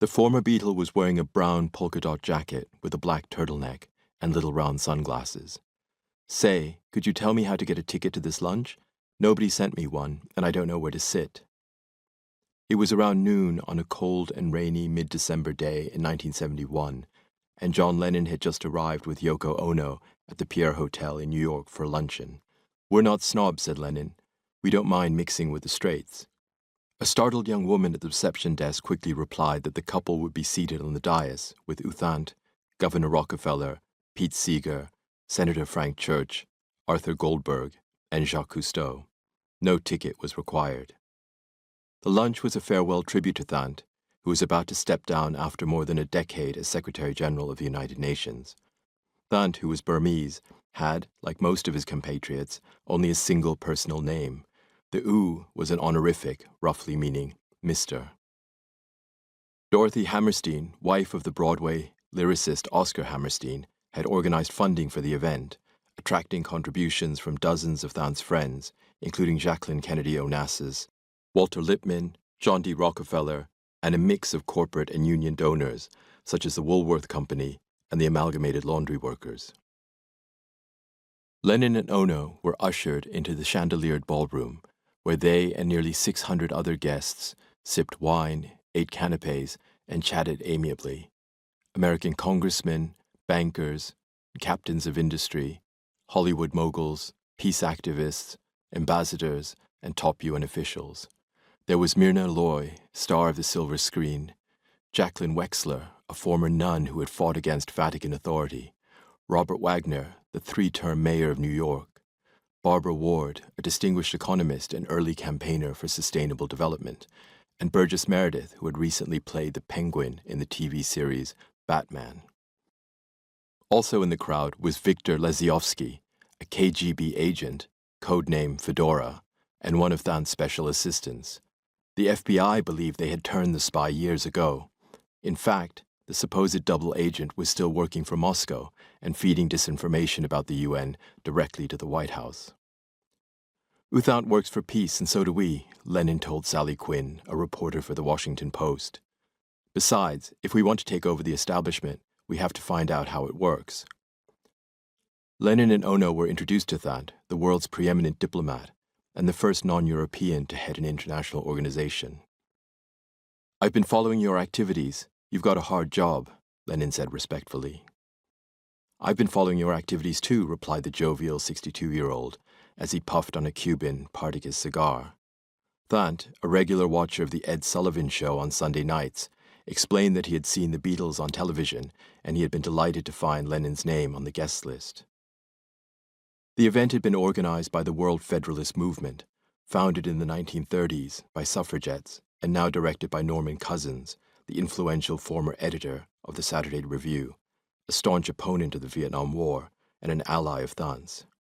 The former Beatle was wearing a brown polka-dot jacket with a black turtleneck and little round sunglasses. "Say, could you tell me how to get a ticket to this lunch? Nobody sent me one, and I don't know where to sit." It was around noon on a cold and rainy mid-December day in 1971, and John Lennon had just arrived with Yoko Ono at the Pierre Hotel in New York for luncheon. "We're not snobs," said Lennon. "We don't mind mixing with the straights." A startled young woman at the reception desk quickly replied that the couple would be seated on the dais with U Thant, Governor Rockefeller, Pete Seeger, Senator Frank Church, Arthur Goldberg, and Jacques Cousteau. No ticket was required. The lunch was a farewell tribute to Thant, who was about to step down after more than a decade as Secretary General of the United Nations. Thant, who was Burmese, had, like most of his compatriots, only a single personal name. The U was an honorific, roughly meaning Mr. Dorothy Hammerstein, wife of the Broadway lyricist Oscar Hammerstein, had organized funding for the event, attracting contributions from dozens of Thant's friends, including Jacqueline Kennedy Onassis, Walter Lippmann, John D. Rockefeller, and a mix of corporate and union donors, such as the Woolworth Company and the Amalgamated Laundry Workers. Lennon and Ono were ushered into the chandeliered ballroom, where they and nearly 600 other guests sipped wine, ate canapes, and chatted amiably. American congressmen, bankers, captains of industry, Hollywood moguls, peace activists, ambassadors, and top UN officials. There was Myrna Loy, star of the silver screen, Jacqueline Wexler, a former nun who had fought against Vatican authority, Robert Wagner, the 3-term mayor of New York, Barbara Ward, a distinguished economist and early campaigner for sustainable development, and Burgess Meredith, who had recently played the Penguin in the TV series Batman. Also in the crowd was Viktor Leziovsky, a KGB agent, codename Fedora, and one of Thant's special assistants. The FBI believed they had turned the spy years ago. In fact, the supposed double agent was still working for Moscow and feeding disinformation about the UN directly to the White House. U Thant works for peace, and so do we, Lennon told Sally Quinn, a reporter for the Washington Post. Besides, if we want to take over the establishment, we have to find out how it works. Lennon and Ono were introduced to Thant, the world's preeminent diplomat, and the first non-European to head an international organization. "I've been following your activities. You've got a hard job," Lennon said respectfully. "I've been following your activities too," replied the jovial 62-year-old, as he puffed on a Cuban Partagas cigar. Thant, a regular watcher of the Ed Sullivan Show on Sunday nights, explained that he had seen the Beatles on television and he had been delighted to find Lennon's name on the guest list. The event had been organized by the World Federalist Movement, founded in the 1930s by suffragettes and now directed by Norman Cousins, the influential former editor of the Saturday Review, a staunch opponent of the Vietnam War and an ally of Thant's.